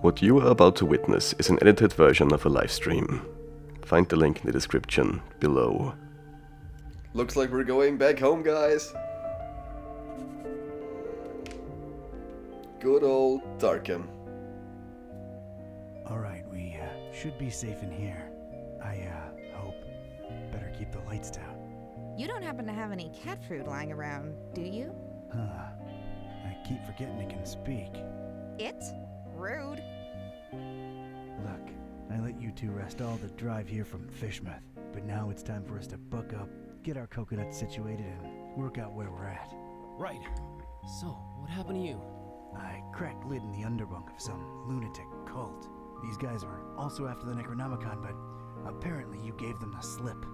What you are about to witness is an edited version of a live stream. Find the link in the description below. Looks like we're going back home, guys. Good old Darkham. Alright, we should be safe in here. I hope. Better keep the lights down. You don't happen to have any cat food lying around, do you? I keep forgetting it can speak. It? Rude. Look, I let you two rest all the drive here from Fishmouth, but now it's time for us to buck up, get our coconuts situated, and work out where we're at. Right. So, what happened to you? I cracked lid in the underbunk of some lunatic cult. These guys were also after the Necronomicon, but apparently you gave them the slip.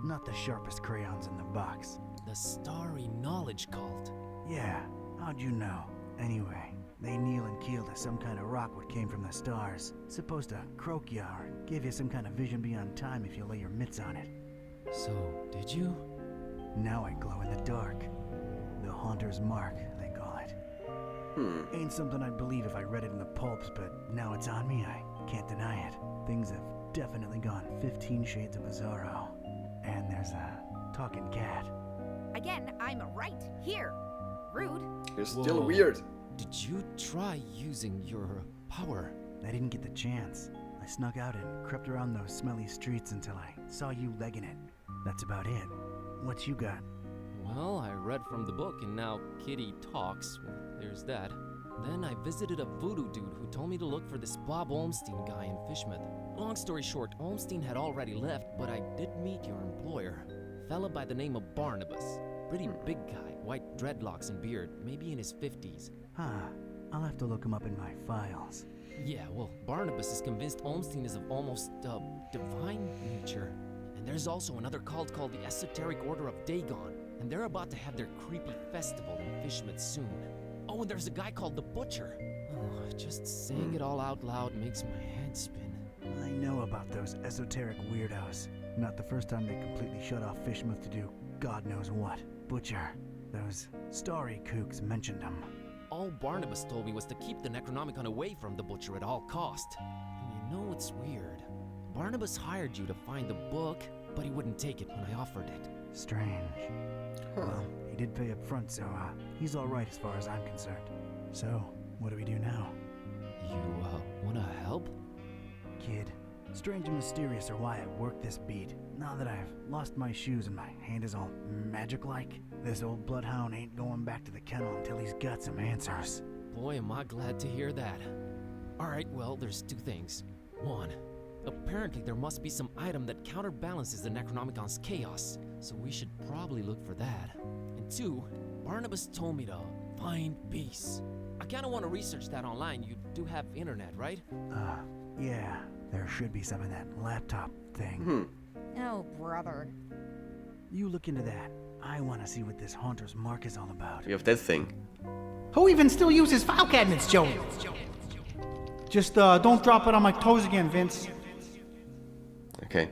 Not the sharpest crayons in the box. The Starry Knowledge Cult. Yeah, how'd you know? Anyway, they kneel and keel to some kind of rock what came from the stars. Supposed to croak ya or give you some kind of vision beyond time if you lay your mitts on it. So, did you? Now I glow in the dark. The Haunter's Mark, they call it. Ain't something I'd believe if I read it in the pulps, but now it's on me, I can't deny it. Things have definitely gone 15 shades of bizarro. And there's a talking cat. Again, I'm right here. Rude. You're still Whoa. weird. Did you try using your power? I didn't get the chance. I snuck out and crept around those smelly streets until I saw you legging it. That's about it. What you got? Well, I read from the book and now Kitty talks. Well, there's that. Then I visited a voodoo dude who told me to look for this Bob Olmstein guy in Fishmouth. Long story short, Olmstein had already left, but I did meet your employer. Fella by the name of Barnabas. Pretty big guy, white dreadlocks and beard, maybe in his 50s. I'll have to look him up in my files. Yeah, well, Barnabas is convinced Olmstein is of almost, divine nature. And there's also another cult called the Esoteric Order of Dagon, and they're about to have their creepy festival in Fishmouth soon. Oh, and there's a guy called the Butcher. Oh, just saying it all out loud makes my head spin. I know about those esoteric weirdos. Not the first time they completely shut off Fishmouth to do God knows what. Butcher. Those starry kooks mentioned him. All Barnabas told me was to keep the Necronomicon away from the Butcher at all cost. And you know what's weird? Barnabas hired you to find the book, but he wouldn't take it when I offered it. Strange. Well, he did pay up front, so he's alright as far as I'm concerned. So, what do we do now? You, wanna help? Kid, strange and mysterious are why I work this beat. Now that I've lost my shoes and my hand is all magic-like, this old bloodhound ain't going back to the kennel until he's got some answers. Boy, am I glad to hear that. Alright, well, there's two things. One, apparently there must be some item that counterbalances the Necronomicon's chaos, so we should probably look for that. And two, Barnabas told me to find peace. I kinda wanna research that online. You do have internet, right? Yeah, there should be some in that laptop thing. Oh, brother. You look into that. I want to see what this Haunter's Mark is all about. We have that thing. Who even still uses file cabinets, Joey? Just don't drop it on my toes again, Vince. Okay.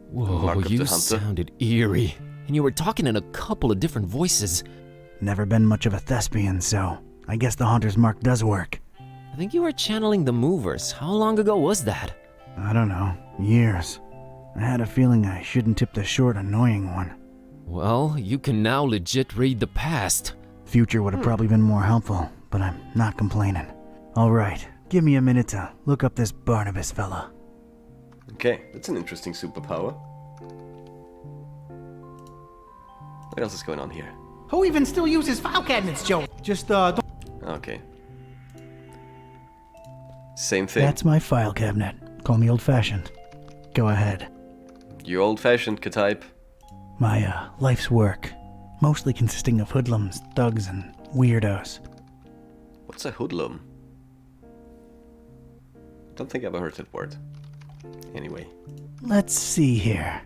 Whoa, Mark of you the Hunter. sounded eerie. And you were talking in a couple of different voices. Never been much of a thespian, so I guess the Haunter's Mark does work. I think you were channeling the Movers. How long ago was that? I don't know. Years. I had a feeling I shouldn't tip the short, annoying one. Well, you can now legit read the past. Future would have probably been more helpful, but I'm not complaining. Alright, give me a minute to look up this Barnabas fella. Okay, that's an interesting superpower. What else is going on here? Who even still uses file cabinets, Joey? Just don't. Okay. Same thing. That's my file cabinet. Call me old-fashioned. Go ahead. You old-fashioned type. My, life's work. Mostly consisting of hoodlums, thugs, and weirdos. What's a hoodlum? Don't think I've ever heard that word. Anyway. Let's see here.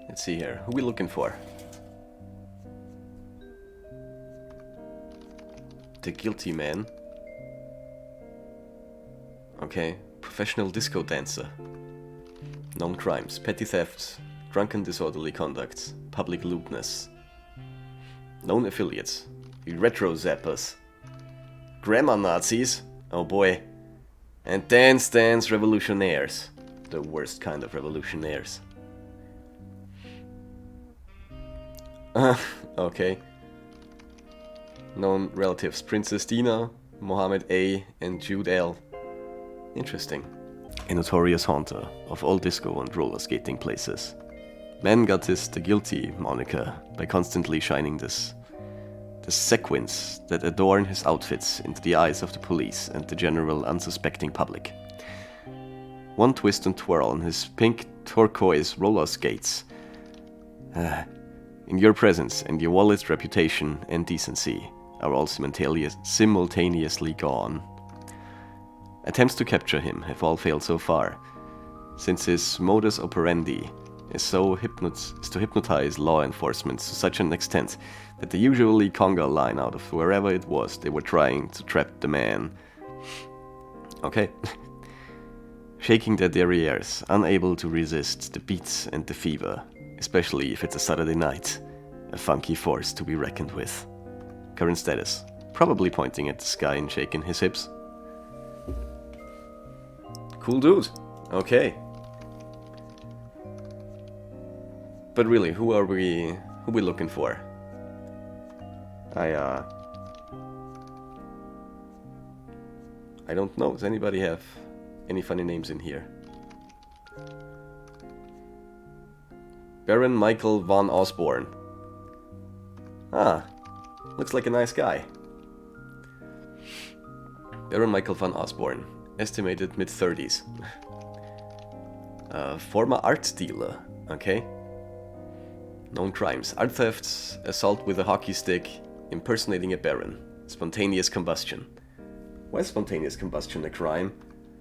Let's see here. Who we looking for? The guilty man. Okay. Professional disco dancer. Known crimes. Petty thefts. Drunken disorderly conduct. Public lewdness. Known affiliates. Retro zappers. Grammar Nazis. Oh boy. And Dance Dance Revolutionaires. The worst kind of revolutionaires. Okay. Known relatives: Princess Dina, Mohammed A, and Jude L. Interesting. A notorious haunter of all disco and roller skating places. Man got his The Guilty moniker by constantly shining the sequins that adorn his outfits into the eyes of the police and the general unsuspecting public. One twist and twirl on his pink turquoise roller skates. In your presence and your wallet's reputation and decency are all simultaneously gone. Attempts to capture him have all failed so far, since his modus operandi is to hypnotize law enforcement to such an extent that they usually conga line out of wherever it was they were trying to trap the man. Okay. Shaking their derrieres, unable to resist the beats and the fever, especially if it's a Saturday night. A funky force to be reckoned with. Current status: probably pointing at the sky and shaking his hips. Cool dude. Okay. But really, who are we looking for? I don't know. Does anybody have any funny names in here? Baron Michael von Osborne. Ah, looks like a nice guy. Baron Michael von Osborne, estimated mid-30s. Former art dealer, okay. Known crimes: art thefts, assault with a hockey stick, impersonating a baron, spontaneous combustion. Why is spontaneous combustion a crime?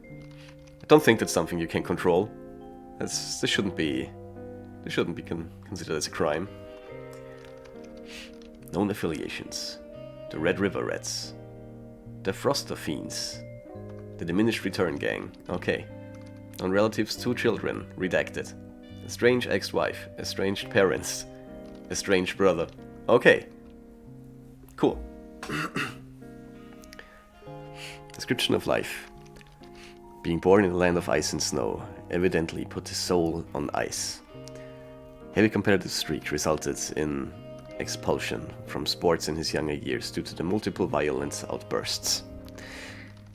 I don't think that's something you can control. This shouldn't be considered as a crime. Known affiliations: the Red River Rats, the Froster Fiends, the Diminished Return Gang. Okay. Known relatives: 2 children, redacted. A strange ex-wife, estranged parents, estranged brother. Okay. Cool. Description of life: being born in a land of ice and snow evidently put his soul on ice. Heavy competitive streak resulted in expulsion from sports in his younger years due to the multiple violent outbursts.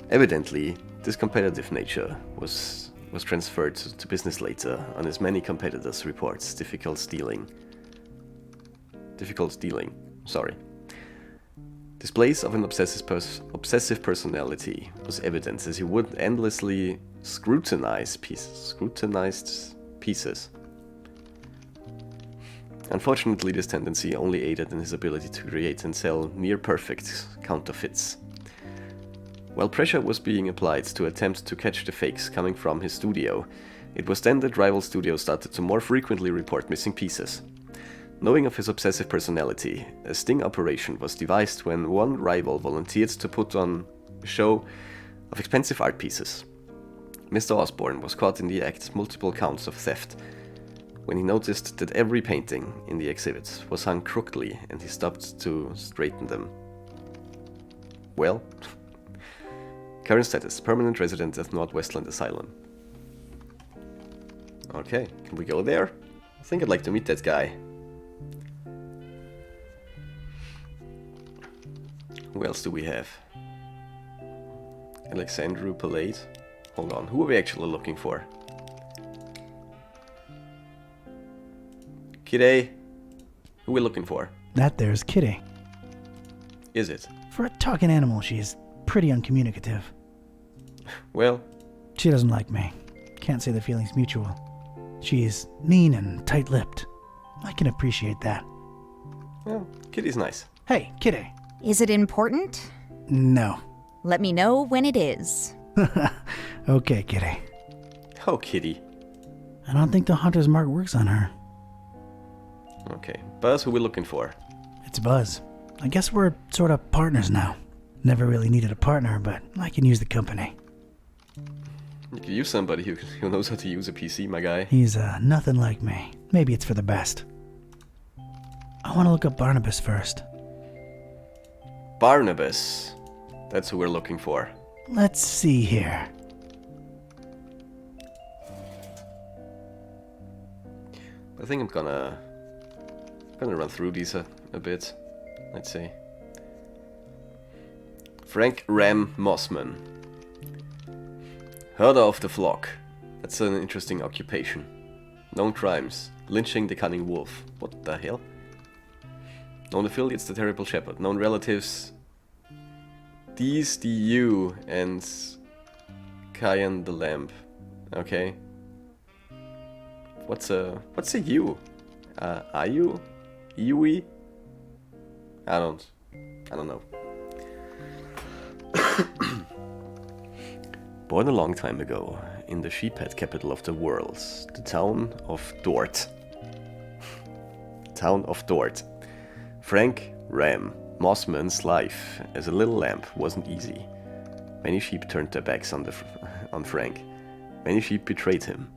Evidently, this competitive nature was transferred to business later, on his many competitors' reports. Difficult stealing. Displays of an obsessive personality was evident, as he would endlessly scrutinized pieces. Unfortunately, this tendency only aided in his ability to create and sell near-perfect counterfeits. While pressure was being applied to attempt to catch the fakes coming from his studio, it was then that rival studios started to more frequently report missing pieces. Knowing of his obsessive personality, a sting operation was devised when one rival volunteered to put on a show of expensive art pieces. Mr. Osborne was caught in the act multiple counts of theft when he noticed that every painting in the exhibit was hung crookedly, and he stopped to straighten them. Well, current status: permanent resident at Northwestland Asylum. Okay, can we go there? I think I'd like to meet that guy. Who else do we have? Alexandru Palade. Hold on, who are we actually looking for? Kitty. Who are we looking for? That there's Kitty. Is it? For a talking animal, she's pretty uncommunicative. Well, she doesn't like me. Can't say the feeling's mutual. She's mean and tight-lipped. I can appreciate that. Well, Kitty's nice. Hey, Kitty. Is it important? No. Let me know when it is. Okay, Kitty. Oh, Kitty. I don't think the hunter's mark works on her. Okay, Buzz, who we looking for? It's Buzz. I guess we're sort of partners now. Never really needed a partner, but I can use the company. You could use somebody who knows how to use a PC, my guy. He's nothing like me. Maybe it's for the best. I want to look up Barnabas first. Barnabas. That's who we're looking for. Let's see here. I think I'm gonna run through these a bit. Let's see. Frank Ram Mossman. Herder of the flock. That's an interesting occupation. Known crimes. Lynching the cunning wolf. What the hell? Known affiliates, the terrible shepherd. Known relatives, Dees the ewe and Kayan the lamb. Okay. What's a ewe? Ayu? Iwi? I don't know. Born a long time ago, in the sheephead capital of the world, the town of Dort. Town of Dort. Frank Ram Mossman's life as a little lamb wasn't easy. Many sheep turned their backs on Frank. Many sheep betrayed him.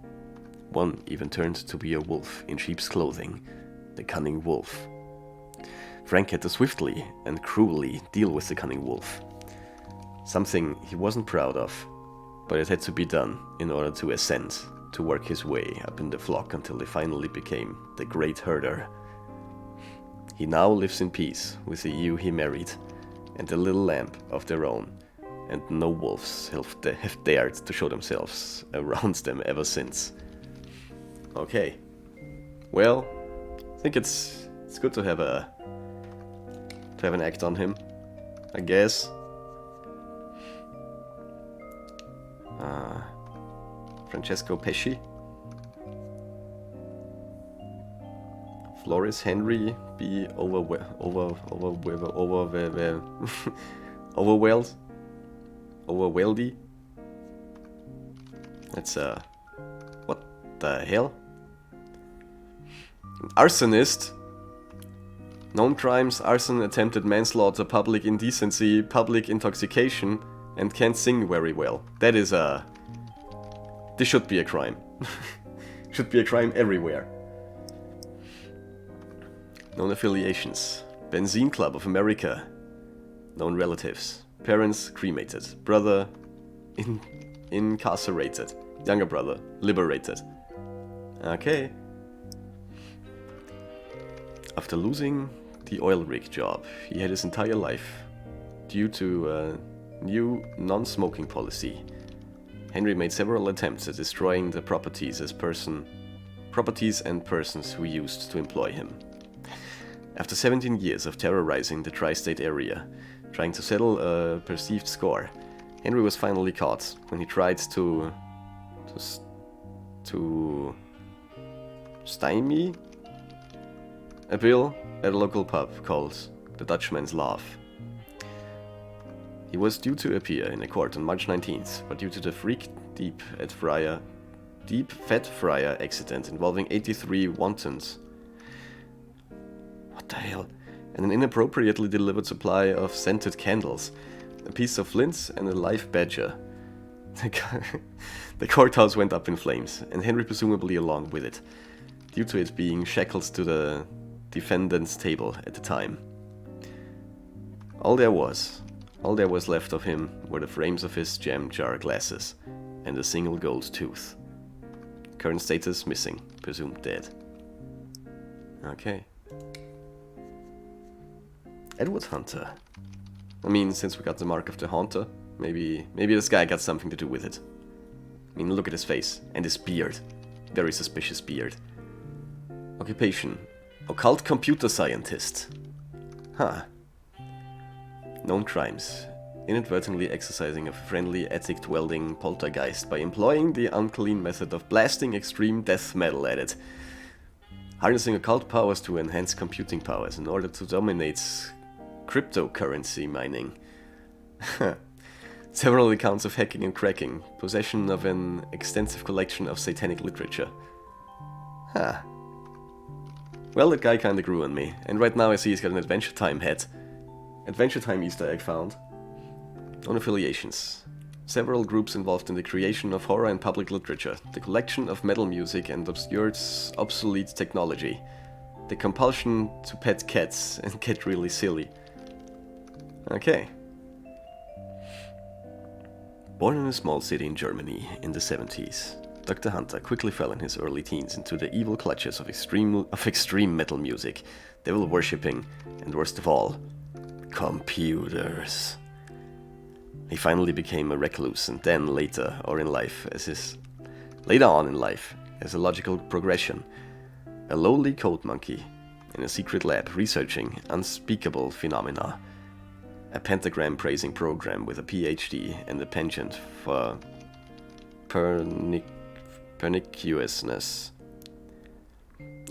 One even turned to be a wolf in sheep's clothing, the cunning wolf. Frank had to swiftly and cruelly deal with the cunning wolf. Something he wasn't proud of, but it had to be done in order to ascend, to work his way up in the flock until he finally became the great herder. He now lives in peace with the ewe he married and the little lamb of their own, and no wolves have dared to show themselves around them ever since. Okay, well, I think it's good to have an act on him, I guess. Francesco Pesci. Floris Henry be overwhelmed. That's what the hell? An arsonist. Known crimes: arson, attempted manslaughter, public indecency, public intoxication, and can't sing very well. That is this should be a crime. Should be a crime everywhere. Known affiliations: Benzene Club of America. Known relatives: parents cremated, brother incarcerated, younger brother liberated. Okay. After losing the oil rig job he had his entire life due to a new non-smoking policy, Henry made several attempts at destroying the properties and persons who used to employ him. After 17 years of terrorizing the tri-state area, trying to settle a perceived score, Henry was finally caught when he tried to stymie a bill at a local pub called the Dutchman's Laugh. He was due to appear in a court on March 19th, but due to the freak deep fat fryer accident involving 83 wontons. What the hell? And an inappropriately delivered supply of scented candles, a piece of flint and a live badger. The courthouse went up in flames, and Henry presumably along with it, due to it being shackled to the defendant's table at the time. All there was left of him were the frames of his jam jar glasses and a single gold tooth. Current status: missing, presumed dead. Okay. Edward Hunter. I mean, since we got the mark of the Haunter, maybe this guy got something to do with it. I mean, look at his face and his beard. Very suspicious beard. Occupation: occult computer scientist. Huh. Known crimes: inadvertently exercising a friendly attic-dwelling poltergeist by employing the unclean method of blasting extreme death metal at it. Harnessing occult powers to enhance computing powers in order to dominate cryptocurrency mining. Several accounts of hacking and cracking. Possession of an extensive collection of satanic literature. Huh. Well, that guy kinda grew on me, and right now I see he's got an Adventure Time hat. Adventure Time Easter egg found. Known affiliations: several groups involved in the creation of horror and public literature, the collection of metal music and obsolete technology, the compulsion to pet cats and get really silly. Okay. Born in a small city in Germany in the 70s, Dr. Hunter quickly fell in his early teens into the evil clutches of extreme metal music, devil worshipping, and worst of all, computers. He finally became a recluse, and then later on in life, as a logical progression, a lowly code monkey in a secret lab researching unspeakable phenomena. A pentagram-praising program with a PhD and a penchant for perniciousness.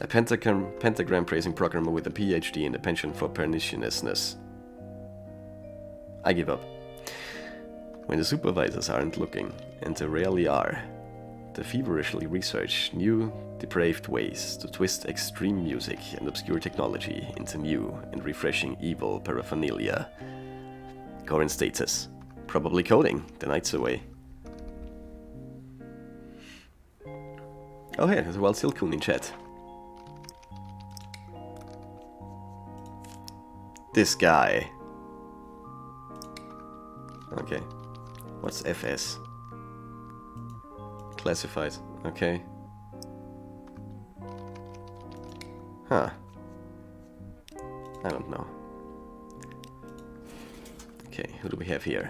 A pentagram-praising programmer with a PhD and a penchant for perniciousness. I give up. When the supervisors aren't looking, and they rarely are, they feverishly research new, depraved ways to twist extreme music and obscure technology into new and refreshing evil paraphernalia. Current status: probably coding the nights away. Oh hey, there's a Wild Silcoon in chat. This guy. Okay. What's FS? Classified. Okay. Huh. I don't know. Okay, who do we have here?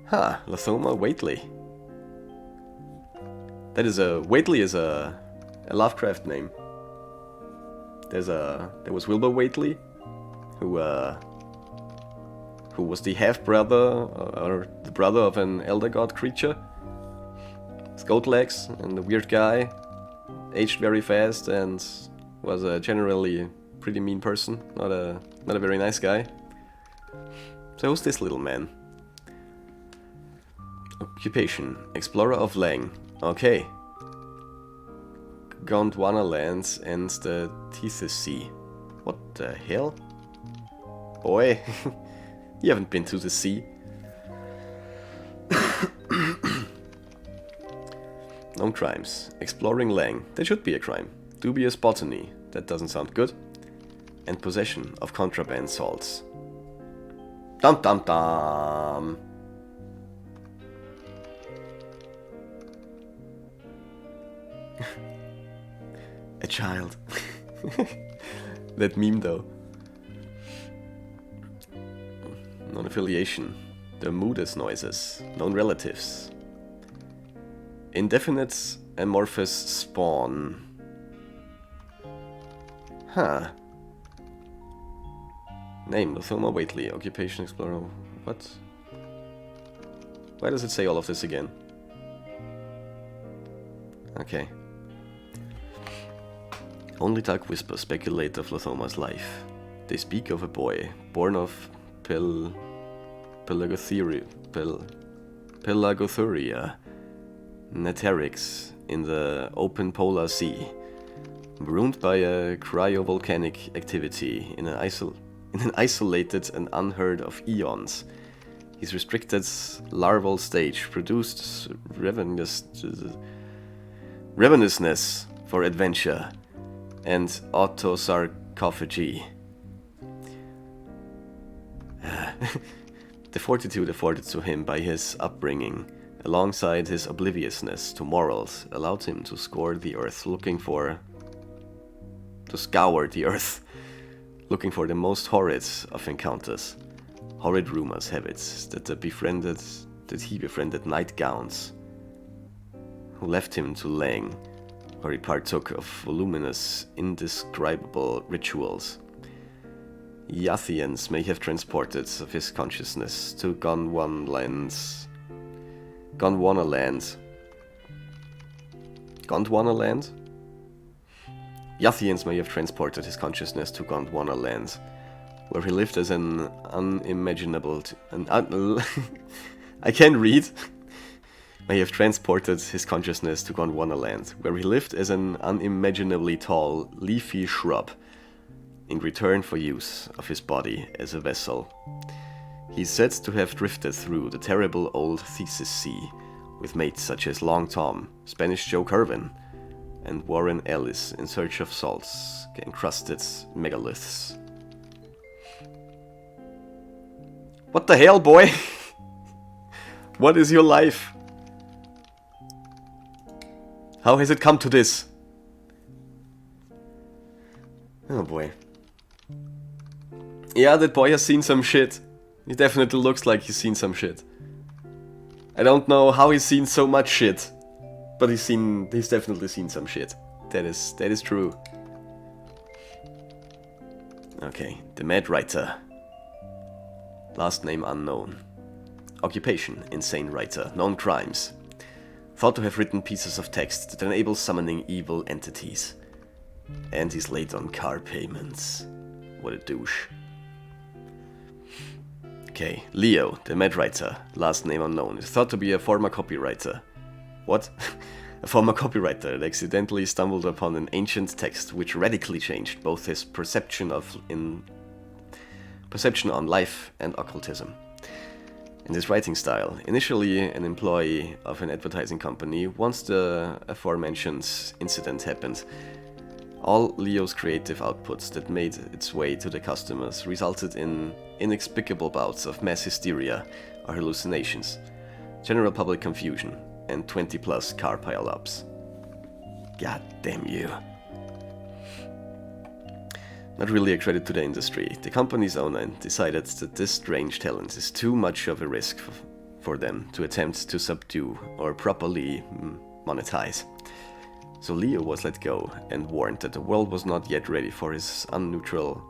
Huh, Lathoma Waitley. That is Waitley is a Lovecraft name. There was Wilbur Waitley, who was the half-brother, or the brother of an elder god creature. With goat legs, and a weird guy, aged very fast, and was a generally pretty mean person, not a very nice guy. So who's this little man? Occupation: Explorer of Lang. Okay. Gondwana lands and the Tethys Sea. What the hell? Boy, you haven't been to the sea. Known crimes: exploring Lang. That should be a crime. Dubious botany. That doesn't sound good. And possession of contraband salts. Dum dum dum. A child. That meme though. Non-affiliation. The Mudas noises. Known relatives. Indefinite amorphous spawn. Huh. Name: Lathoma Waitley. Occupation: Explorer. What? Why does it say all of this again? Okay. Only dark whispers speculate of Lathoma's life. They speak of a boy born of Pelagothuria, Neterix in the open polar sea, marooned by a cryovolcanic activity in an isolated and unheard of eons. His restricted larval stage produced ravenousness for adventure and autosarcophagy. The fortitude afforded to him by his upbringing, alongside his obliviousness to morals, allowed him to scour the earth looking for the most horrid of encounters. Horrid rumors have it that he befriended nightgowns who left him to Lang, where he partook of voluminous, indescribable rituals. Yathians may have transported of his consciousness to Gondwana land. Yathians may have transported his consciousness to Gondwana land, where he lived as an I can't read. May have transported his consciousness to Gondwana land, where he lived as an unimaginably tall, leafy shrub, in return for use of his body as a vessel. He's said to have drifted through the terrible old Tethys Sea, with mates such as Long Tom, Spanish Joe Curvin, and Warren Ellis in search of salts, encrusted megaliths. What the hell, boy? What is your life? How has it come to this? Oh boy. Yeah, that boy has seen some shit. He definitely looks like he's seen some shit. I don't know how he's seen so much shit, but he's definitely seen some shit. That is true. Okay, the Mad Writer. Last name unknown. Occupation, insane writer. Known crimes. Thought to have written pieces of text that enable summoning evil entities. And he's late on car payments. What a douche. Okay, Leo, the Mad Writer. Last name unknown. Is thought to be a former copywriter. What? A former copywriter that accidentally stumbled upon an ancient text which radically changed both his perception on life and occultism. In his writing style, initially an employee of an advertising company, once the aforementioned incident happened, all Leo's creative outputs that made its way to the customers resulted in inexplicable bouts of mass hysteria or hallucinations, general public confusion, and 20+ car pile-ups. God damn you. Not really a credit to the industry. The company's owner decided that this strange talent is too much of a risk for them to attempt to subdue or properly monetize. So Leo was let go and warned that the world was not yet ready for his unnatural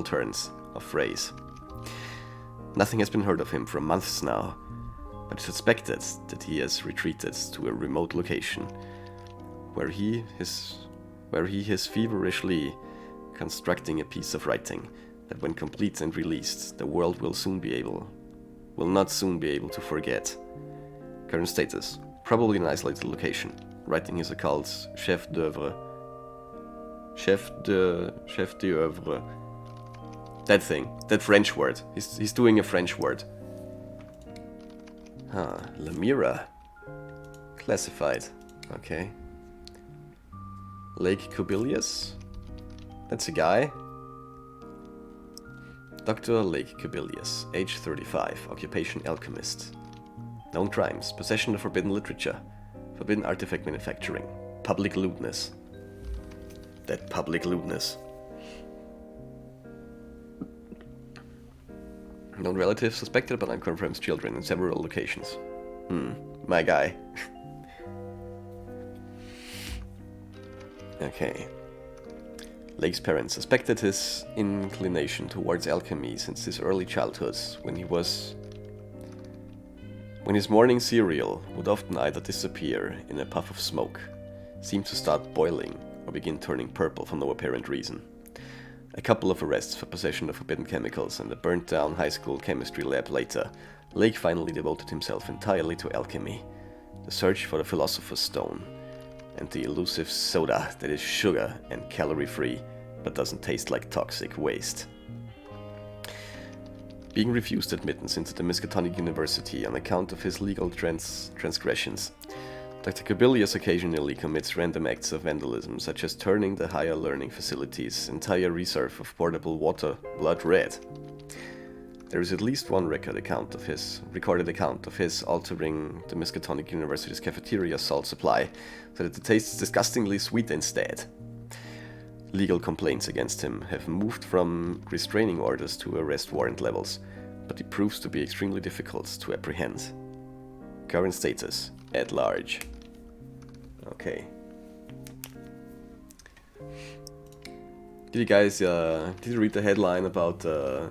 turns of phrase. Nothing has been heard of him for months now, but it's suspected that he has retreated to a remote location where he is feverishly constructing a piece of writing that, when complete and released, the world will not soon be able to forget. Current status: probably an isolated location. Writing his occult chef d'oeuvre. That thing, that French word. He's doing a French word. Lemira. Classified. Okay. Lake Kubilius. That's a guy. Dr. Lake Kubilius, age 35, occupation alchemist. Known crimes: possession of forbidden literature, forbidden artifact manufacturing, public lewdness. That public lewdness. Known relatives suspected but unconfirmed children in several locations. My guy. Okay. Lake's parents suspected his inclination towards alchemy since his early childhood, when his morning cereal would often either disappear in a puff of smoke, seem to start boiling, or begin turning purple for no apparent reason. A couple of arrests for possession of forbidden chemicals and a burnt-down high school chemistry lab later, Lake finally devoted himself entirely to alchemy, the search for the Philosopher's Stone, and the elusive soda that is sugar and calorie-free, but doesn't taste like toxic waste. Being refused admittance into the Miskatonic University on account of his legal transgressions, Dr. Kubilius occasionally commits random acts of vandalism, such as turning the higher learning facility's entire reserve of portable water blood red. There is at least one recorded account of his altering the Miskatonic University's cafeteria salt supply so that it tastes disgustingly sweet instead. Legal complaints against him have moved from restraining orders to arrest warrant levels, but he proves to be extremely difficult to apprehend. Current status: at large. Okay. Did you read the headline about the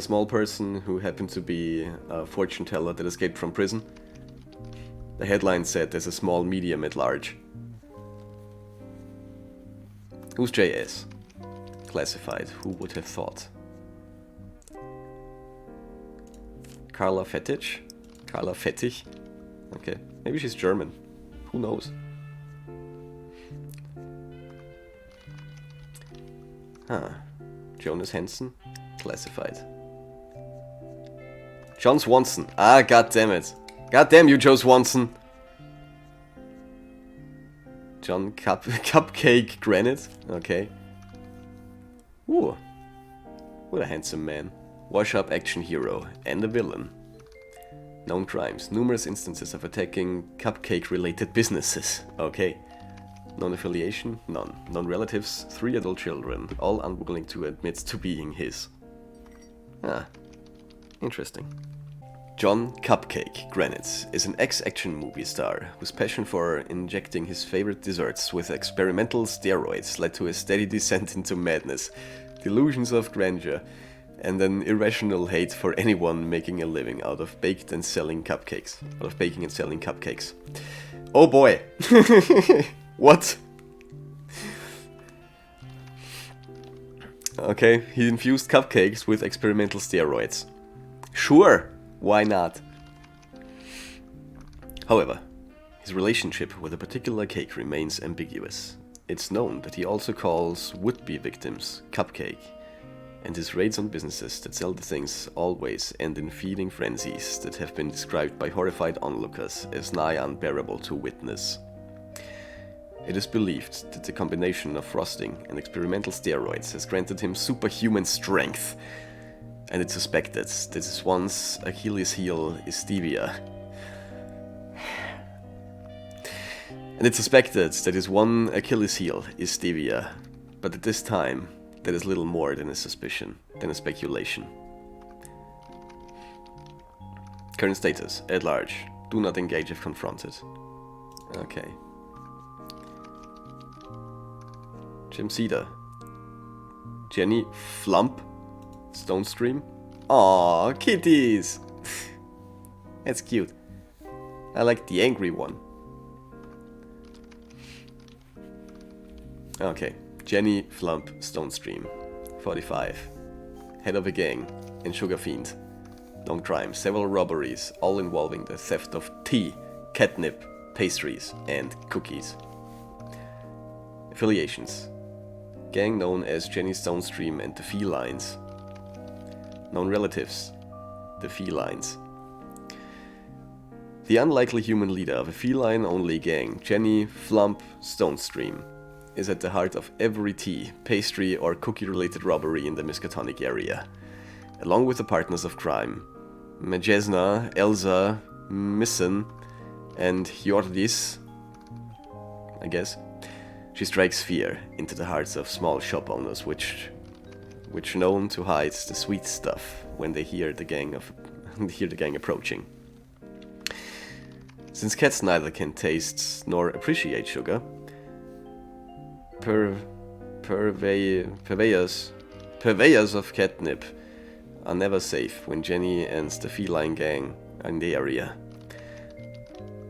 small person who happened to be a fortune teller that escaped from prison? The headline said there's a small medium at large. Who's JS? Classified. Who would have thought? Carla Fettich? Carla Fettich? Okay. Maybe she's German. Who knows? Jonas Hansen? Classified. John Swanson. Ah, goddammit. Goddamn you, Joe Swanson. John Cupcake Granite. Okay. Ooh. What a handsome man. Wash-up action hero and a villain. Known crimes. Numerous instances of attacking Cupcake-related businesses. Okay. Known affiliation? None. Known relatives? 3 adult children, all unwilling to admit to being his. Ah. Interesting. John Cupcake Granite is an ex-action movie star whose passion for injecting his favorite desserts with experimental steroids led to a steady descent into madness, delusions of grandeur, and an irrational hate for anyone making a living out of baking and selling cupcakes. Oh boy! What? Okay, he infused cupcakes with experimental steroids. Sure! Why not? However, his relationship with a particular cake remains ambiguous. It's known that he also calls would-be victims Cupcake, and his raids on businesses that sell the things always end in feeding frenzies that have been described by horrified onlookers as nigh unbearable to witness. It is believed that the combination of frosting and experimental steroids has granted him superhuman strength, and it's suspected that his once Achilles heel is stevia. And it's suspected that his one Achilles heel is stevia, but at this time, that is little more than a suspicion, than a speculation. Current status, at large. Do not engage if confronted. Okay. Jim Cedar. Jenny Flump. Stonestream. Aww, kitties! That's cute. I like the angry one. Okay, Jenny Flump Stonestream, 45. Head of a gang and sugar fiend. Known crimes, several robberies, all involving the theft of tea, catnip, pastries, and cookies. Affiliations. Gang known as Jenny Stonestream and the Felines. Known relatives, the Felines. The unlikely human leader of a feline-only gang, Jenny Flump Stonestream, is at the heart of every tea, pastry, or cookie-related robbery in the Miskatonic area. Along with the partners of crime, Majesna, Elsa, Missen, and Hjordis, I guess, she strikes fear into the hearts of small shop owners, which known to hide the sweet stuff when they hear the gang approaching. Since cats neither can taste nor appreciate sugar, purveyors of catnip are never safe when Jenny and the feline gang are in the area.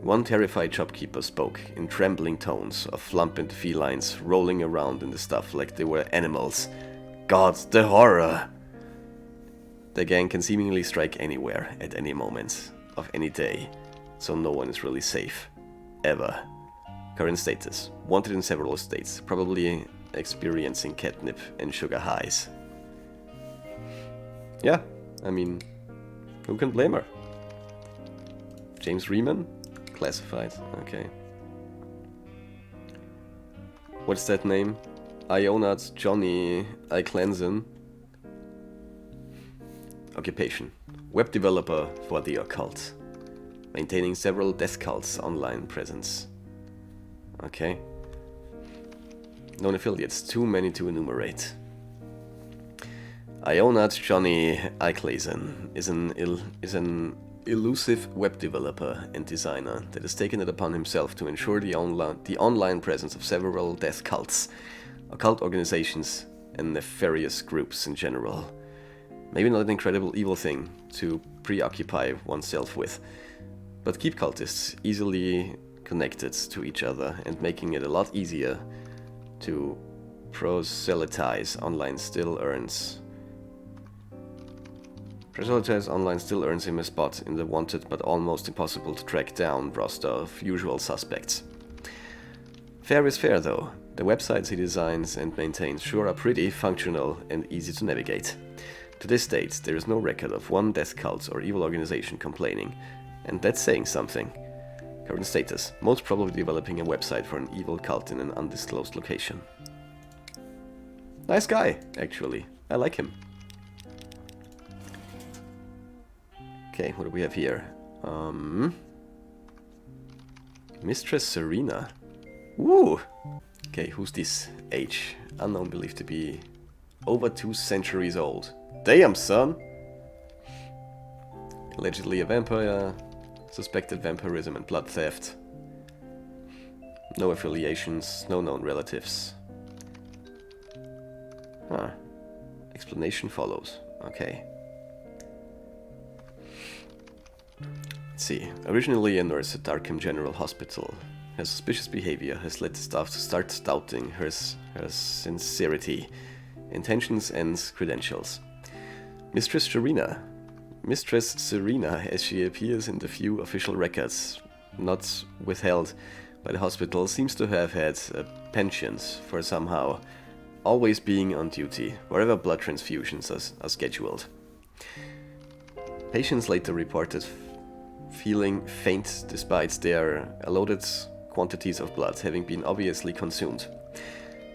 One terrified shopkeeper spoke in trembling tones of Flump and the felines rolling around in the stuff like they were animals. God, the horror! The gang can seemingly strike anywhere, at any moment, of any day, so no one is really safe. Ever. Current status. Wanted in several states, probably experiencing catnip and sugar highs. Yeah, I mean, who can blame her? James Riemann? Classified, okay. What's that name? Ionas Johnny Iclenson. Occupation. Web developer for the occult. Maintaining several death cults online presence. Okay. Known affiliates, too many to enumerate. Ionas Johnny Iclenson is an elusive web developer and designer that has taken it upon himself to ensure the online presence of several death cults, occult organizations, and nefarious groups in general. Maybe not an incredible evil thing to preoccupy oneself with, but keep cultists easily connected to each other and making it a lot easier to proselytize online still earns him a spot in the wanted but almost impossible to track down roster of usual suspects. Fair is fair though. The websites he designs and maintains sure are pretty functional and easy to navigate. To this date, there is no record of one death cult or evil organization complaining, and that's saying something. Current status, most probably developing a website for an evil cult in an undisclosed location. Nice guy, actually. I like him. Okay, what do we have here? Mistress Serena. Woo! Okay, who's this? Age. Unknown, believed to be over 2 centuries old. Damn, son! Allegedly a vampire. Suspected vampirism and blood theft. No affiliations, no known relatives. Huh. Explanation follows. Okay. Let's see. Originally a nurse at Darkham General Hospital, her suspicious behavior has led the staff to start doubting her sincerity, intentions and credentials. Mistress Serena, as she appears in the few official records not withheld by the hospital, seems to have had a penchant for somehow always being on duty wherever blood transfusions are scheduled. Patients later reported feeling faint despite their allotted quantities of blood having been obviously consumed.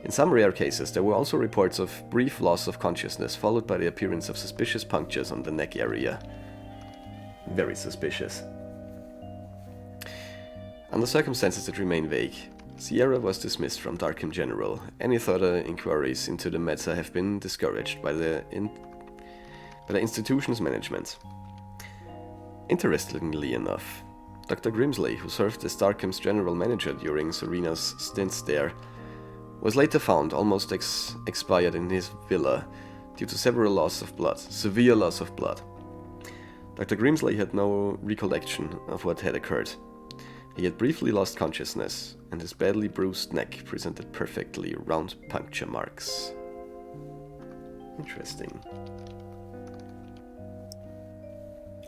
In some rare cases, there were also reports of brief loss of consciousness, followed by the appearance of suspicious punctures on the neck area. Very suspicious. Under circumstances that remain vague, Sierra was dismissed from Darkham General. Any further inquiries into the matter have been discouraged by the institution's management. Interestingly enough, Dr. Grimsley, who served as Darkham's general manager during Serena's stints there, was later found almost expired in his villa due to severe loss of blood. Dr. Grimsley had no recollection of what had occurred. He had briefly lost consciousness, and his badly bruised neck presented perfectly round puncture marks. Interesting.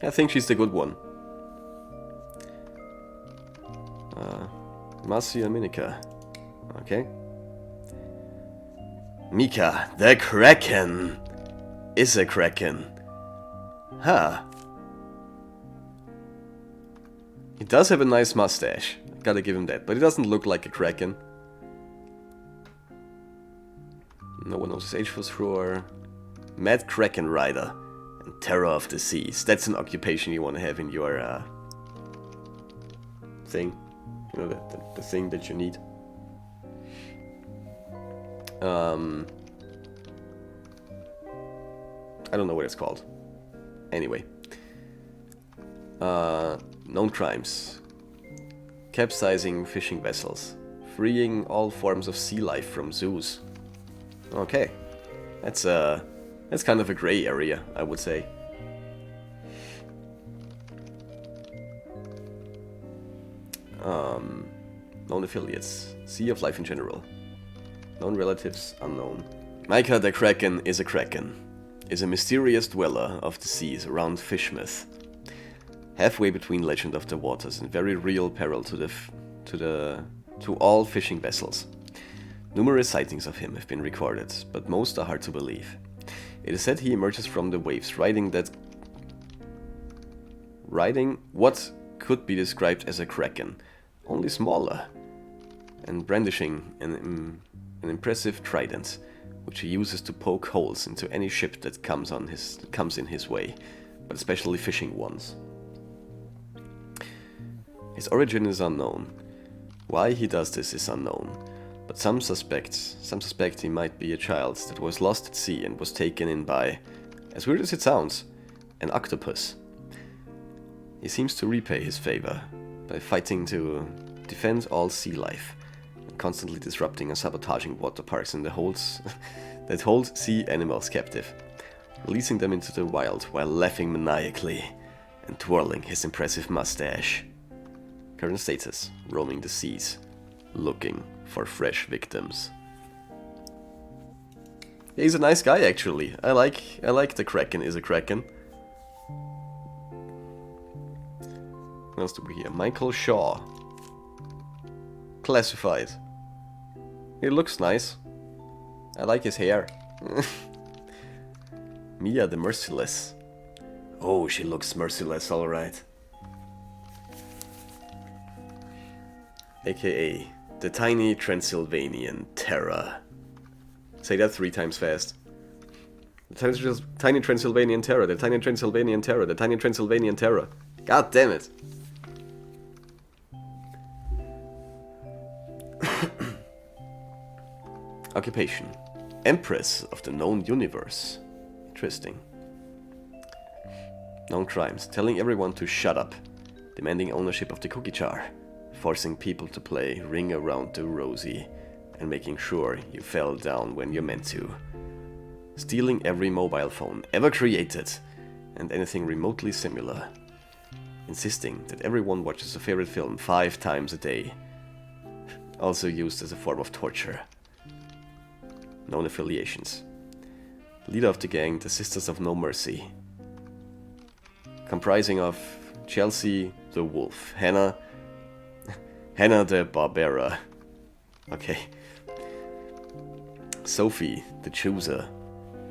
I think she's the good one. Marcia Minica. Okay. Mika, the Kraken! Is a Kraken. Huh. He does have a nice mustache. Gotta give him that. But he doesn't look like a Kraken. No one knows his age for sure. Mad Kraken Rider. And Terror of the Seas. That's an occupation you want to have in your thing. You know, the thing that you need. I don't know what it's called. Anyway. Known crimes. Capsizing fishing vessels. Freeing all forms of sea life from zoos. Okay. That's kind of a grey area, I would say. Known affiliates. Sea of life in general. Known relatives, unknown. Micah the Kraken. Is a mysterious dweller of the seas around Fishmouth. Halfway between Legend of the Waters and very real peril to all fishing vessels. Numerous sightings of him have been recorded, but most are hard to believe. It is said he emerges from the waves riding what could be described as a kraken, only smaller, and brandishing an impressive trident, which he uses to poke holes into any ship that comes in his way, but especially fishing ones. His origin is unknown. Why he does this is unknown, but some suspect he might be a child that was lost at sea and was taken in by, as weird as it sounds, an octopus. He seems to repay his favor by fighting to defend all sea life, and constantly disrupting and sabotaging water parks that hold sea animals captive, releasing them into the wild while laughing maniacally and twirling his impressive mustache. Current status: roaming the seas, looking for fresh victims. Yeah, he's a nice guy, actually. I like the Kraken is a Kraken. What else do we hear? Michael Shaw. Classified. He looks nice. I like his hair. Mia the Merciless. Oh, she looks merciless, alright. AKA the Tiny Transylvanian Terror. Say that 3 times fast. The Tiny Transylvanian Terror, the Tiny Transylvanian Terror, the Tiny Transylvanian Terror. God damn it. Occupation. Empress of the known universe. Interesting. Known crimes. Telling everyone to shut up. Demanding ownership of the cookie jar. Forcing people to play Ring Around the Rosie. And making sure you fell down when you're meant to. Stealing every mobile phone ever created. And anything remotely similar. Insisting that everyone watches a favorite film 5 times a day. Also used as a form of torture. Known affiliations. Leader of the gang, the Sisters of No Mercy. Comprising of Chelsea the Wolf, Hannah the Barbara. Okay. Sophie the Chooser.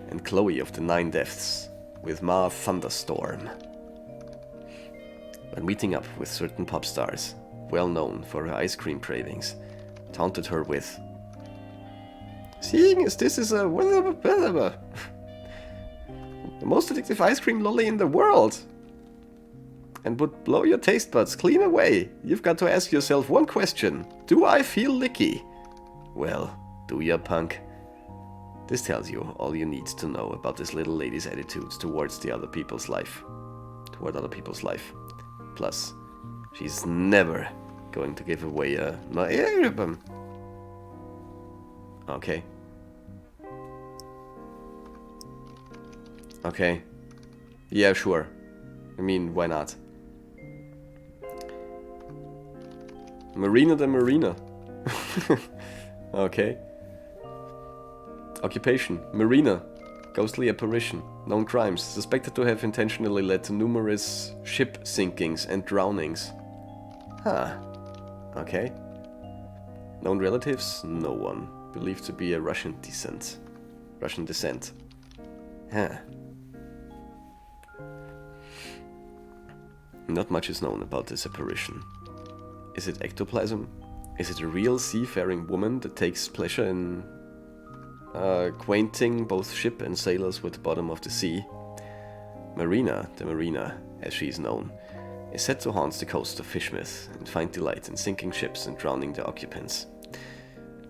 And Chloe of the 9 Deaths, with Ma Thunderstorm. When meeting up with certain pop stars, well known for her ice cream cravings, taunted her with, "Seeing as this is the most addictive ice cream lolly in the world, and would blow your taste buds clean away, you've got to ask yourself one question. Do I feel licky? Well, do ya, punk?" This tells you all you need to know about this little lady's attitudes towards other people's life. Plus, she's never going to give away a... Okay. Okay. Yeah, sure. I mean, why not? Marina the Marina. Okay. Occupation. Marina. Ghostly apparition. Known crimes. Suspected to have intentionally led to numerous ship sinkings and drownings. Huh. Okay. Known relatives? No one. Believed to be a Russian descent. Huh. Not much is known about this apparition. Is it ectoplasm? Is it a real seafaring woman that takes pleasure in acquainting both ship and sailors with the bottom of the sea? Marina, the Marina, as she is known, is said to haunt the coast of Fishmouth and find delight in sinking ships and drowning their occupants.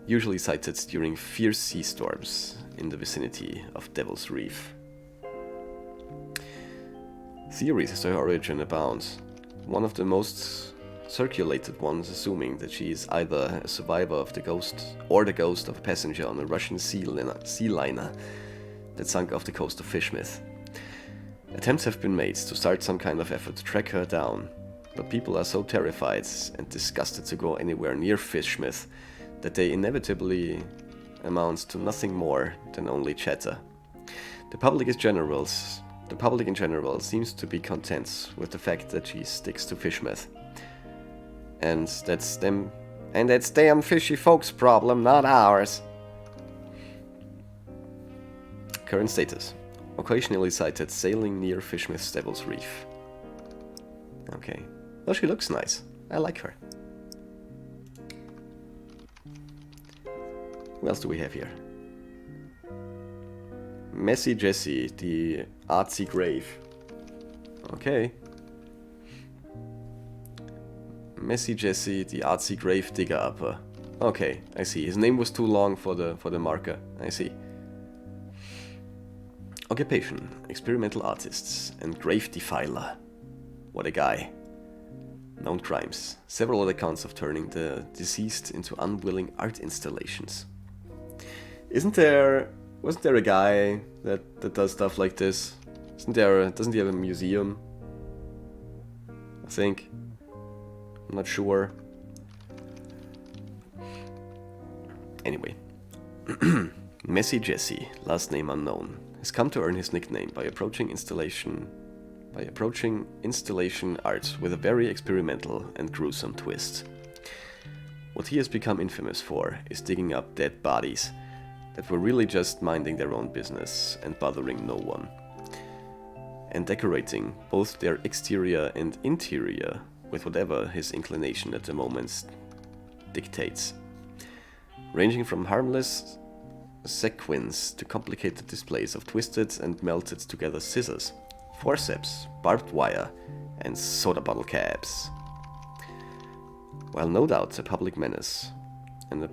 Usually sighted during fierce sea storms in the vicinity of Devil's Reef. Theories as to her origin abound. One of the most circulated ones assuming that she is either a survivor of the ghost or the ghost of a passenger on a Russian sea liner that sunk off the coast of Fishmouth. Attempts have been made to start some kind of effort to track her down, but people are so terrified and disgusted to go anywhere near Fishmouth that they inevitably amount to nothing more than only chatter. The public in general seems to be content with the fact that she sticks to Fishmouth. And that's damn fishy folks' problem, not ours. Current status. Occasionally sighted sailing near Fishmouth's Devil's Reef. Okay. Well, she looks nice. I like her. What else do we have here? Messy Jessie, the artsy grave. Okay. Messy Jessie, the artsy grave digger upper. Okay, I see. His name was too long for the marker. I see. Occupation: experimental artists and grave defiler. What a guy. Known crimes: several other accounts of turning the deceased into unwilling art installations. Wasn't there a guy that does stuff like this? Doesn't he have a museum? I think. I'm not sure. Anyway. Messy Jessie, last name unknown, has come to earn his nickname by approaching installation art with a very experimental and gruesome twist. What he has become infamous for is digging up dead bodies that were really just minding their own business and bothering no one, and decorating both their exterior and interior with whatever his inclination at the moment dictates, ranging from harmless sequins to complicated displays of twisted and melted together scissors, forceps, barbed wire, and soda bottle caps. While no doubt a public menace, and the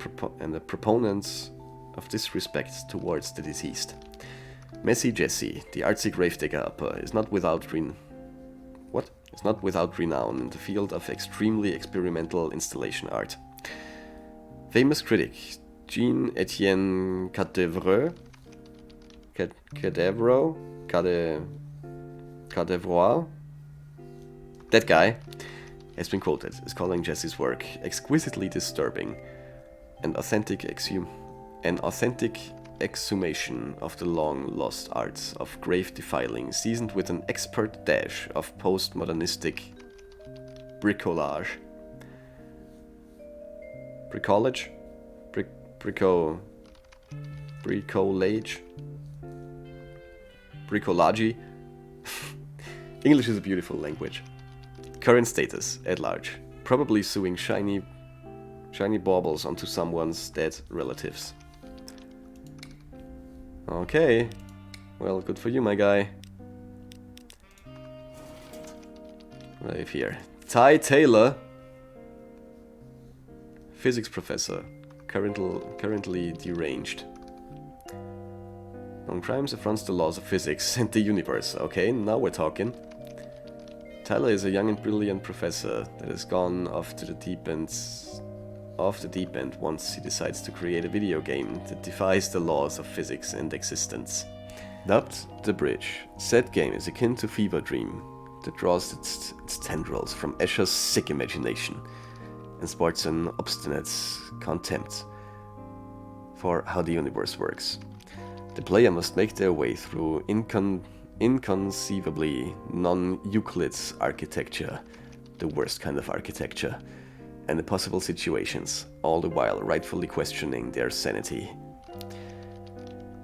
proponents of disrespect towards the deceased, Messy Jesse, the artsy gravedigger upper, is not without renown in the field of extremely experimental installation art. Famous critic Jean-Etienne Cadevrois that guy has been quoted as calling Jesse's work exquisitely disturbing, an authentic exhumation of the long-lost arts of grave defiling, seasoned with an expert dash of postmodernistic bricolage. Bricolage? Bricolage? Bricolage? English is a beautiful language. Current status, at large. Probably suing shiny baubles onto someone's dead relatives. Okay. Well, good for you, my guy. What do I have here? Ty Taylor. Physics professor. Currently deranged. On crimes affronts the laws of physics and the universe. Okay, now we're talking. Tyler is a young and brilliant professor that has gone off the deep end once he decides to create a video game that defies the laws of physics and existence. Dubbed The Bridge, said game is akin to Fever Dream that draws its tendrils from Escher's sick imagination and sports an obstinate contempt for how the universe works. The player must make their way through inconceivably non-Euclid architecture, the worst kind of architecture, and the possible situations, all the while rightfully questioning their sanity.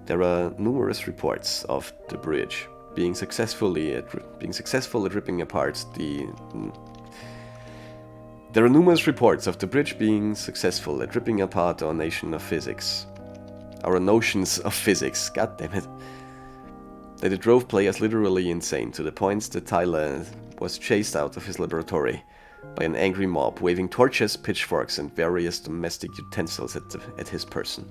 There are numerous reports of the bridge being successful at ripping apart the. There are numerous reports of the bridge being successful at ripping apart our notions of physics. God damn it. That it drove players literally insane to the point that Tyler was chased out of his laboratory by an angry mob waving torches, pitchforks, and various domestic utensils at his person.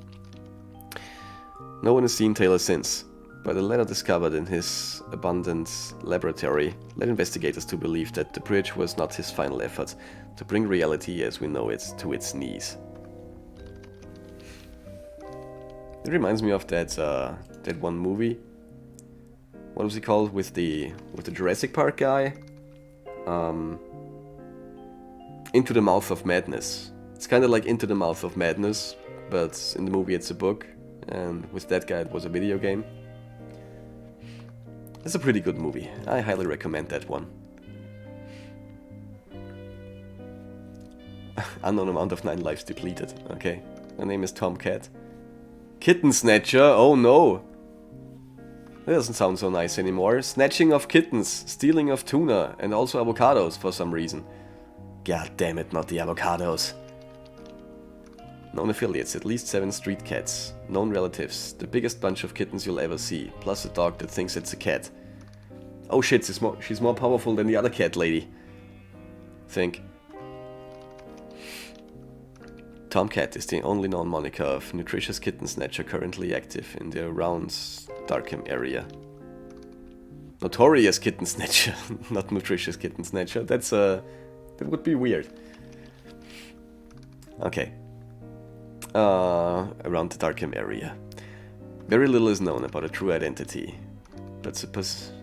No one has seen Taylor since, but a letter discovered in his abandoned laboratory led investigators to believe that the bridge was not his final effort to bring reality as we know it to its knees. It reminds me of that one movie. What was it called with the Jurassic Park guy? Into the Mouth of Madness. It's kind of like Into the Mouth of Madness, but in the movie it's a book, and with that guy it was a video game. It's a pretty good movie. I highly recommend that one. Unknown amount of 9 lives depleted. Okay. My name is Tomcat. Kitten Snatcher? Oh no! That doesn't sound so nice anymore. Snatching of kittens, stealing of tuna, and also avocados for some reason. God damn it, not the avocados. Known affiliates, at least 7 street cats. Known relatives, the biggest bunch of kittens you'll ever see, plus a dog that thinks it's a cat. Oh shit, she's more powerful than the other cat lady. Think. Tomcat is the only known moniker of nutritious kitten snatcher currently active in the around Darkham area. Notorious kitten snatcher, not nutritious kitten snatcher. That would be weird. Okay. Around the Darkham area. Very little is known about her true identity, but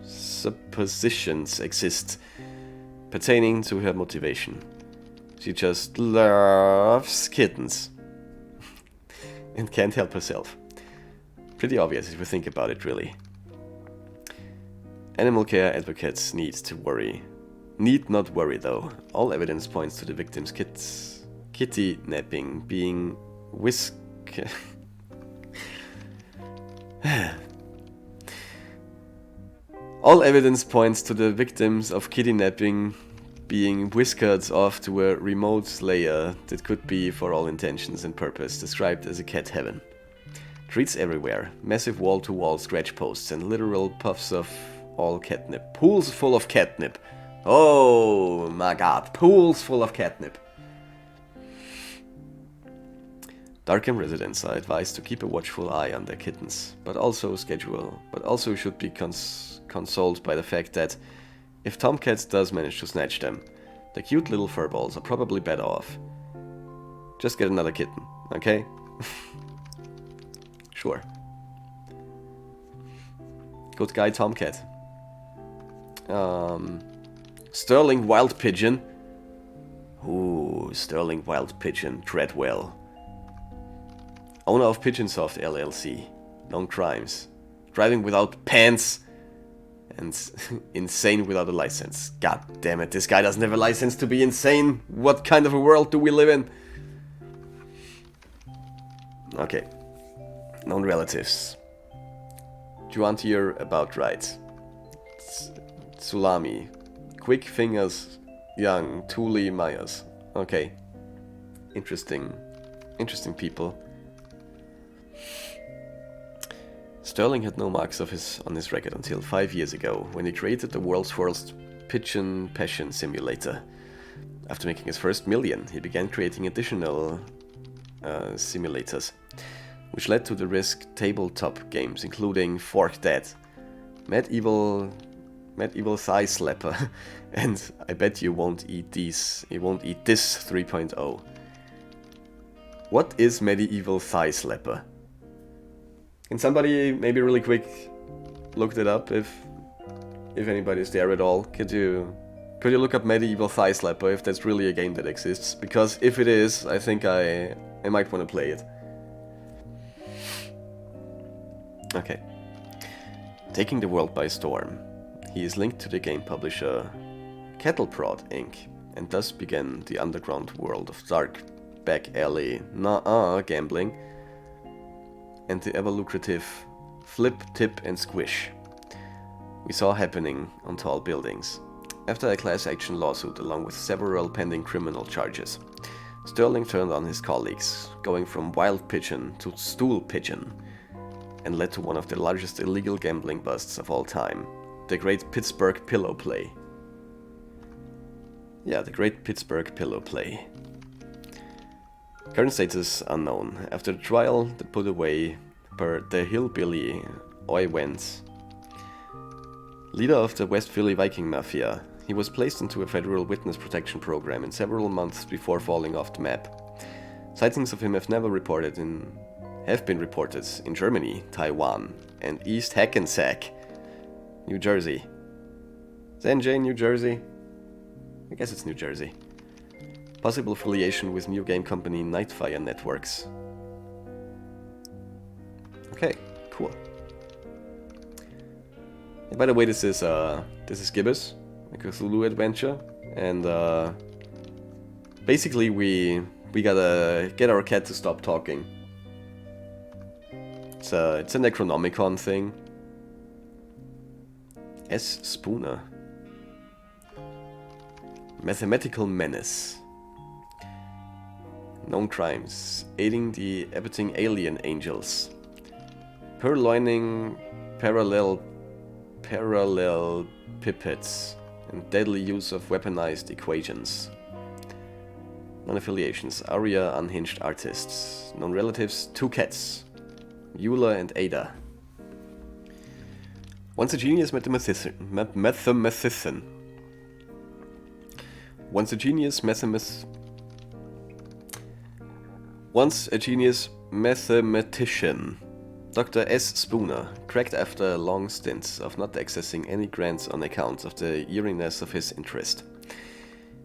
suppositions exist pertaining to her motivation. She just loves kittens and can't help herself. Pretty obvious if you think about it, really. Animal care advocates need not worry though. All evidence points to the victim's kitty napping being All evidence points to the victims of kidnapping being whiskered off to a remote layer that could be, for all intentions and purpose, described as a cat heaven. Treats everywhere, massive wall-to-wall scratch posts and literal puffs of all catnip. Pools full of catnip. Oh my god, pools full of catnip. Darkham residents are advised to keep a watchful eye on their kittens, but also should be consoled by the fact that if Tomcat does manage to snatch them, the cute little furballs are probably better off. Just get another kitten, okay? Sure. Good guy Tomcat. Sterling Wild Pigeon. Ooh, Sterling Wild Pigeon, Treadwell. Owner of Pigeonsoft LLC. Known crimes. Driving without pants. And insane without a license. God damn it, this guy doesn't have a license to be insane. What kind of a world do we live in? Okay. Known relatives. Juantier about right. Tsulami. Quick Fingers Young. Thule Myers. Okay. Interesting people. Sterling had no marks on his record until 5 years ago, when he created the world's first Pigeon Passion simulator. After making his first million, he began creating additional simulators, which led to the Risk tabletop games, including Fork Dead, Medieval Thigh Slapper, and I bet you won't eat this 3.0. What is Medieval Thigh Slapper? Can somebody maybe really quick look it up if anybody's there at all? Could you look up Medieval Thigh Slapper if that's really a game that exists? Because if it is, I think I might want to play it. Okay. Taking the world by storm, he is linked to the game publisher Kettleprod Inc. and thus began the underground world of dark, back alley, gambling, and the ever-lucrative flip, tip and squish we saw happening on tall buildings. After a class action lawsuit along with several pending criminal charges, Sterling turned on his colleagues, going from wild pigeon to stool pigeon, and led to one of the largest illegal gambling busts of all time, the Great Pittsburgh Pillow Play. Yeah, the Great Pittsburgh Pillow Play. Current status unknown. After the trial that put away the hillbilly Oi Wentz, leader of the West Philly Viking Mafia, he was placed into a federal witness protection program in several months before falling off the map. Sightings of him have been reported in Germany, Taiwan, and East Hackensack, New Jersey. Zenjay, New Jersey? I guess it's New Jersey. Possible affiliation with new game company Nightfire Networks. Okay, cool. And by the way, this is Gibbous, a Cthulhu Adventure, and basically we gotta get our cat to stop talking. It's a Necronomicon thing. S. Spooner. Mathematical Menace. Known crimes: aiding the abetting alien angels, purloining parallel pipettes, and deadly use of weaponized equations. Non-affiliations: Aria Unhinged Artists. Known relatives: 2 cats, Eula and Ada. Once a genius mathematician. Once a genius mathematician, Dr. S. Spooner cracked after long stints of not accessing any grants on account of the eeriness of his interest.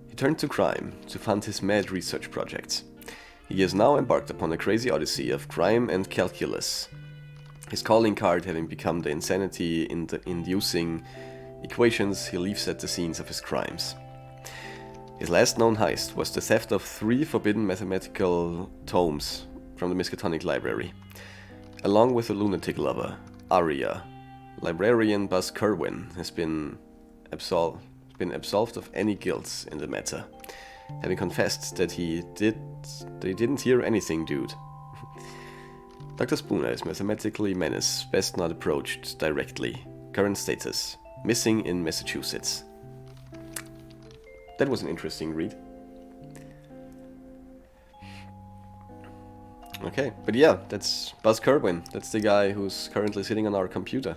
He turned to crime to fund his mad research projects. He is now embarked upon a crazy odyssey of crime and calculus, his calling card having become the insanity-inducing equations he leaves at the scenes of his crimes. His last known heist was the theft of 3 forbidden mathematical tomes from the Miskatonic Library. Along with a lunatic lover, Aria, librarian Buzz Kerwin has been absolved of any guilt in the matter, having confessed that he didn't hear anything, dude. Dr. Spooner is mathematically menace, best not approached directly. Current status: Missing in Massachusetts. That was an interesting read. Okay, but yeah, that's Buzz Kerwin. That's the guy who's currently sitting on our computer.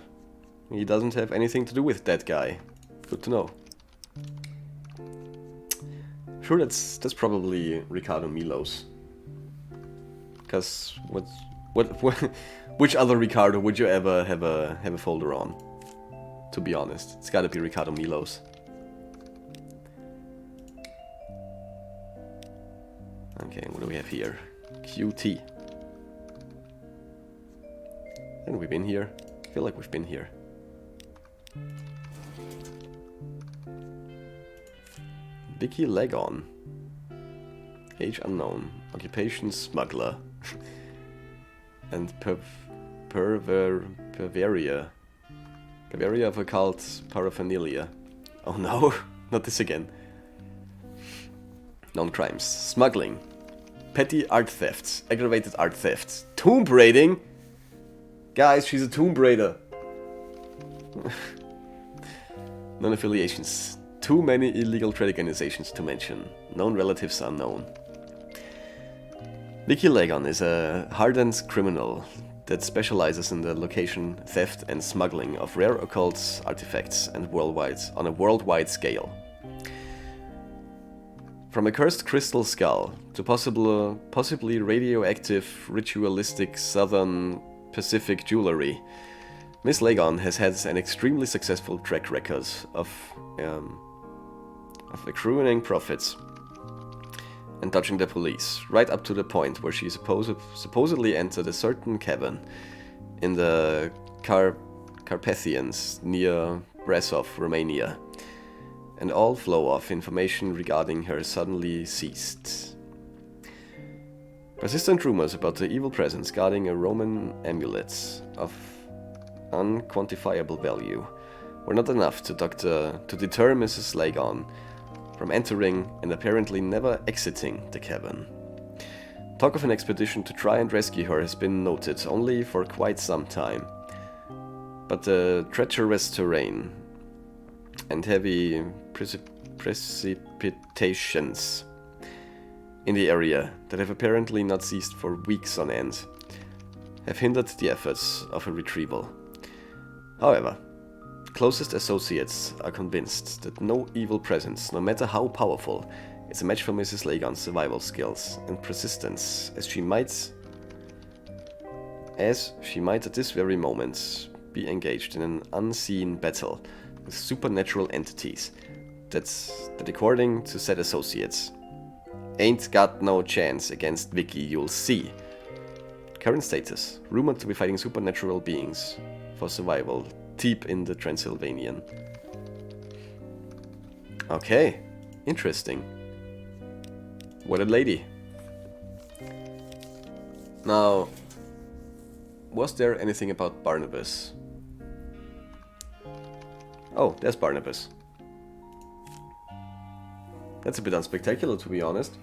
He doesn't have anything to do with that guy. Good to know. Sure, that's probably Ricardo Milos. Because which other Ricardo would you ever have a folder on? To be honest, it's gotta be Ricardo Milos. Okay, what do we have here? QT. Haven't we been here? I feel like we've been here. Vicky Legon. Age unknown. Occupation smuggler. And Perveria. Perveria of occult paraphernalia. Oh no, not this again. Known crimes. Smuggling. Petty art thefts. Aggravated art thefts. Tomb raiding? Guys, she's a tomb raider. Non-affiliations. Too many illegal trade organizations to mention. Known relatives unknown. Vicky Legon is a hardened criminal that specializes in the location, theft and smuggling of rare occult artifacts and on a worldwide scale. From a cursed crystal skull to possibly radioactive ritualistic southern Pacific jewelry, Miss Legon has had an extremely successful track record of accruing profits and dodging the police, right up to the point where she supposedly entered a certain cabin in the Carpathians near Brasov, Romania, and all flow of information regarding her suddenly ceased. Persistent rumors about the evil presence guarding a Roman amulet of unquantifiable value were not enough to deter Mrs. Legon from entering and apparently never exiting the cabin. Talk of an expedition to try and rescue her has been noted only for quite some time, but the treacherous terrain and heavy precipitations in the area that have apparently not ceased for weeks on end have hindered the efforts of a retrieval. However, closest associates are convinced that no evil presence, no matter how powerful, is a match for Mrs. Legon's survival skills and persistence, as she might at this very moment be engaged in an unseen battle with supernatural entities that according to said associates, ain't got no chance against Vicky, you'll see. Current status, rumored to be fighting supernatural beings for survival deep in the Transylvanian. Okay, interesting. What a lady. Now, was there anything about Barnabas? Oh, there's Barnabas. That's a bit unspectacular, to be honest.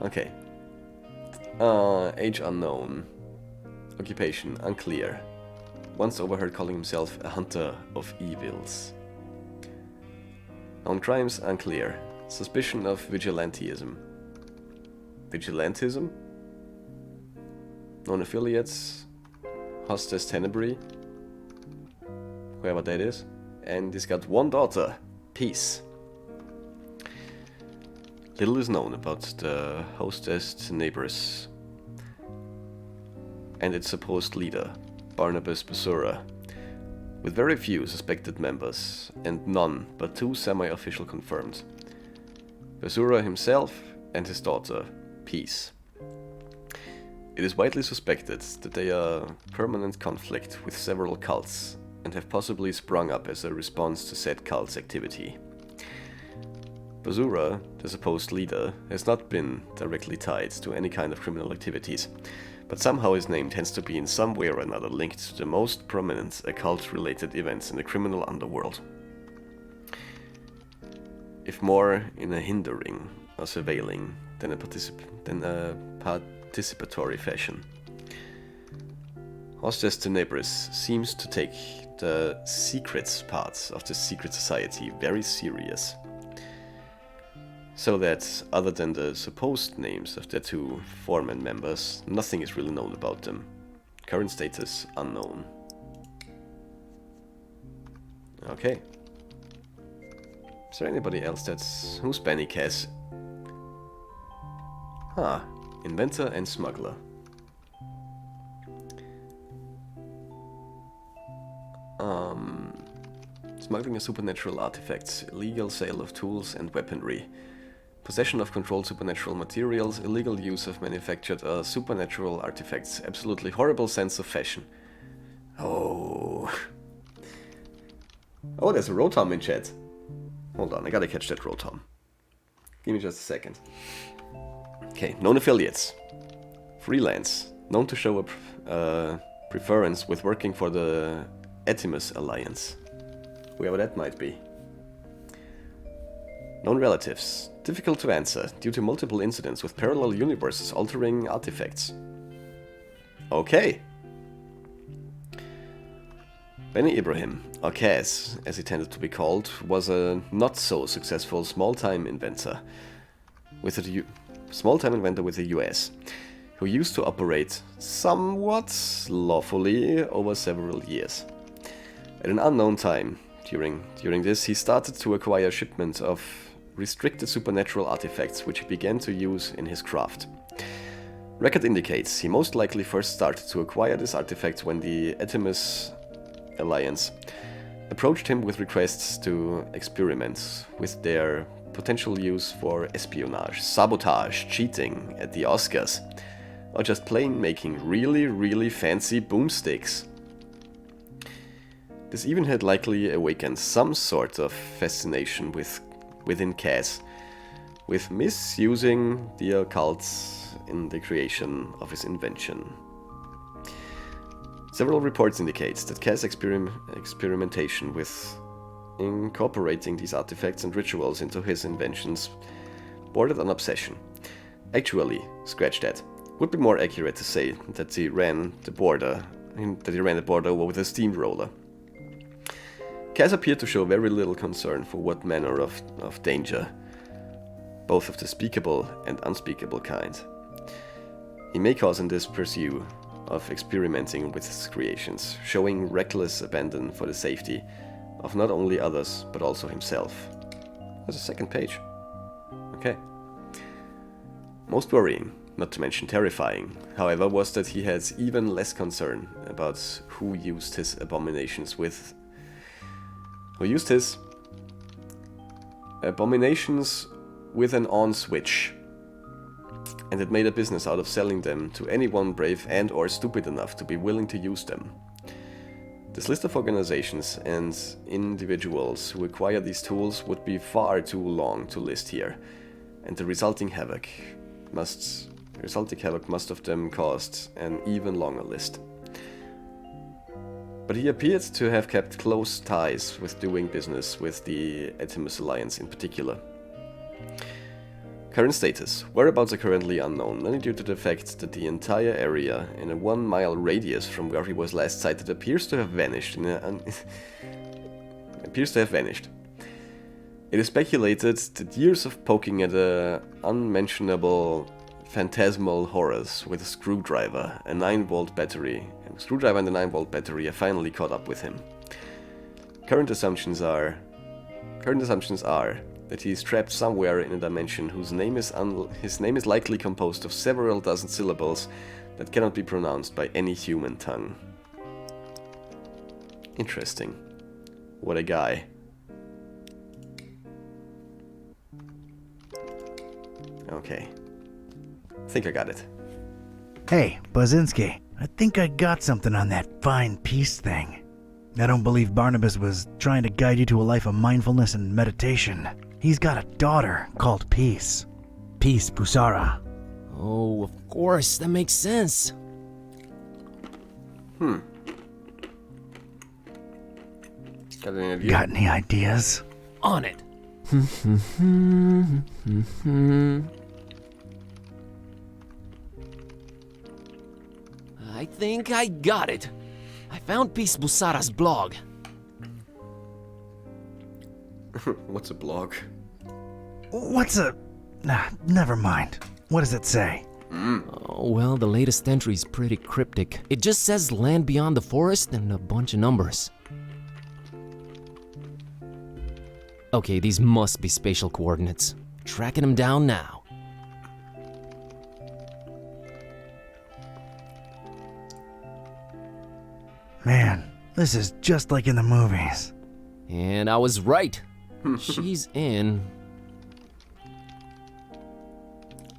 Okay. Age unknown. Occupation unclear. Once overheard calling himself a hunter of evils. Known crimes unclear. Suspicion of vigilantism. Vigilantism? Known affiliates. Hostas Tenebri. Whoever that is. And he's got one daughter. Peace. Little is known about the Hostas Tenebri and its supposed leader, Barnabas Basura, with very few suspected members and none but two semi-official confirmed. Basura himself and his daughter, Peace. It is widely suspected that they are in permanent conflict with several cults and have possibly sprung up as a response to said cult's activity. Basura, the supposed leader, has not been directly tied to any kind of criminal activities, but somehow his name tends to be in some way or another linked to the most prominent occult-related events in the criminal underworld. If more in a hindering or surveilling than a participatory fashion. Hostas Tenebris seems to take the secrets parts of the secret society very serious. So that, other than the supposed names of their two foreman members, nothing is really known about them. Current status unknown. Okay. Is there anybody else that's... Who's Benny Cass? Inventor and smuggler. Smuggling of supernatural artifacts, illegal sale of tools and weaponry, possession of controlled supernatural materials, illegal use of manufactured supernatural artifacts, absolutely horrible sense of fashion. Oh. Oh, there's a Rotom in chat. Hold on, I gotta catch that Rotom. Give me just a second. Okay, known affiliates. Freelance. Known to show a preference with working for the Etimus Alliance. Whoever that might be. Known relatives. Difficult to answer, due to multiple incidents with parallel universes altering artifacts. Okay. Benny Ibrahim, or Kaz, as he tended to be called, was a not-so-successful small-time inventor with the US, who used to operate somewhat lawfully over several years. At an unknown time, during this, he started to acquire shipments of restricted supernatural artifacts which he began to use in his craft. Record indicates he most likely first started to acquire these artifacts when the Etimus Alliance approached him with requests to experiment with their potential use for espionage, sabotage, cheating at the Oscars, or just plain making really, really fancy boomsticks. This even had likely awakened some sort of fascination within Kaz, with misusing the occult in the creation of his invention. Several reports indicate that Kaz's experimentation with incorporating these artifacts and rituals into his inventions bordered on obsession. Actually, scratch that. Would be more accurate to say that he ran the border over with a steamroller. Kaz appeared to show very little concern for what manner of danger, both of the speakable and unspeakable kind, he may cause in this pursuit of experimenting with his creations, showing reckless abandon for the safety of not only others, but also himself. There's a second page. Okay. Most worrying, not to mention terrifying, however, was that he had even less concern about who used his abominations with an on switch, and had made a business out of selling them to anyone brave and or stupid enough to be willing to use them. This list of organizations and individuals who acquire these tools would be far too long to list here, and the resulting havoc must of them caused an even longer list. But he appeared to have kept close ties with doing business with the Etimus Alliance in particular. Current status. Whereabouts are currently unknown, mainly due to the fact that the entire area in a 1 mile radius from where he was last sighted appears to have vanished. It is speculated that years of poking at unmentionable phantasmal horrors with a screwdriver, a 9-volt battery, and a screwdriver and a 9-volt battery have finally caught up with him. Current assumptions are that he is trapped somewhere in a dimension whose his name is likely composed of several dozen syllables that cannot be pronounced by any human tongue. Interesting. What a guy. Okay. I think I got it. Hey, Bazinski, I think I got something on that fine peace thing. I don't believe Barnabas was trying to guide you to a life of mindfulness and meditation. He's got a daughter called Peace. Peace Busara. Oh, of course, that makes sense. Got any idea? Got any ideas? On it. I think I got it. I found Peace Busara's blog. What's a blog? What's a... Nah, never mind. What does it say? Oh, well, the latest entry's pretty cryptic. It just says land beyond the forest and a bunch of numbers. Okay, these must be spatial coordinates. Tracking them down now. Man, this is just like in the movies. And I was right. She's in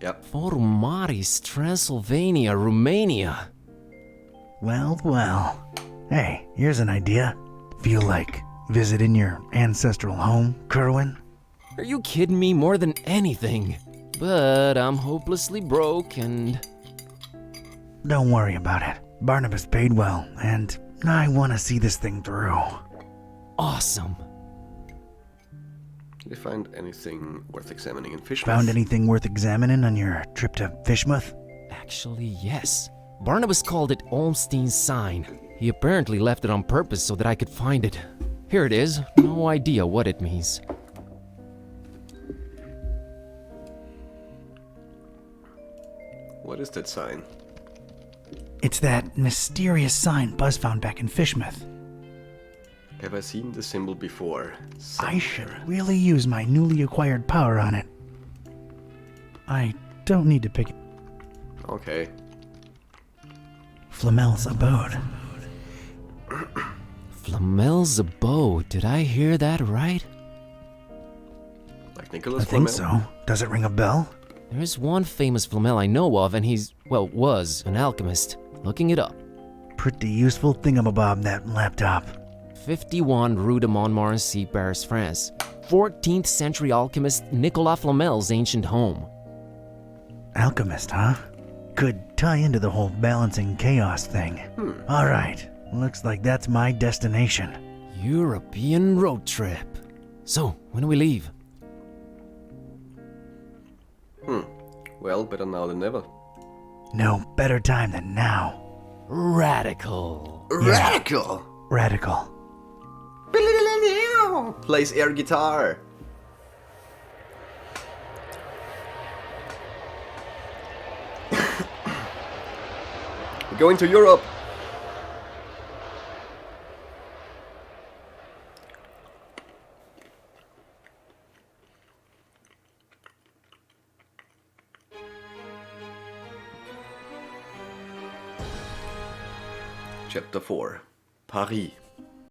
Yep. Forumaris, Transylvania, Romania. Well, well. Hey, here's an idea. Feel like visiting your ancestral home, Kerwin? Are you kidding me? More than anything. But I'm hopelessly broke and... Don't worry about it. Barnabas paid well, and I want to see this thing through. awesome. Did you find anything worth examining in Fishmouth? Found anything worth examining on your trip to Fishmouth? Actually, yes. Barnabas called it Olmstein's sign. He apparently left it on purpose so that I could find it. Here it is. No idea what it means. What is that sign? It's that mysterious sign Buzz found back in Fishmouth. Have I seen the symbol before? I should really use my newly acquired power on it. I don't need to pick it. Okay. Flamel's abode. Flamel's abode. Did I hear that right? Like Nicholas I think Flamel? so. Does it ring a bell? There's one famous Flamel I know of, and he's, well, was an alchemist. Looking it up. Pretty useful thingamabob, that laptop. 51 Rue de Montmorency, Paris, France. 14th century alchemist Nicolas Flamel's ancient home. Alchemist, huh? Could tie into the whole balancing chaos thing. Alright, looks like that's my destination. European road trip. So, when do we leave? Well, better now than never. No better time than now. Radical. Radical! Radical. Plays air guitar. We're going to Europe. Chapter 4. Paris.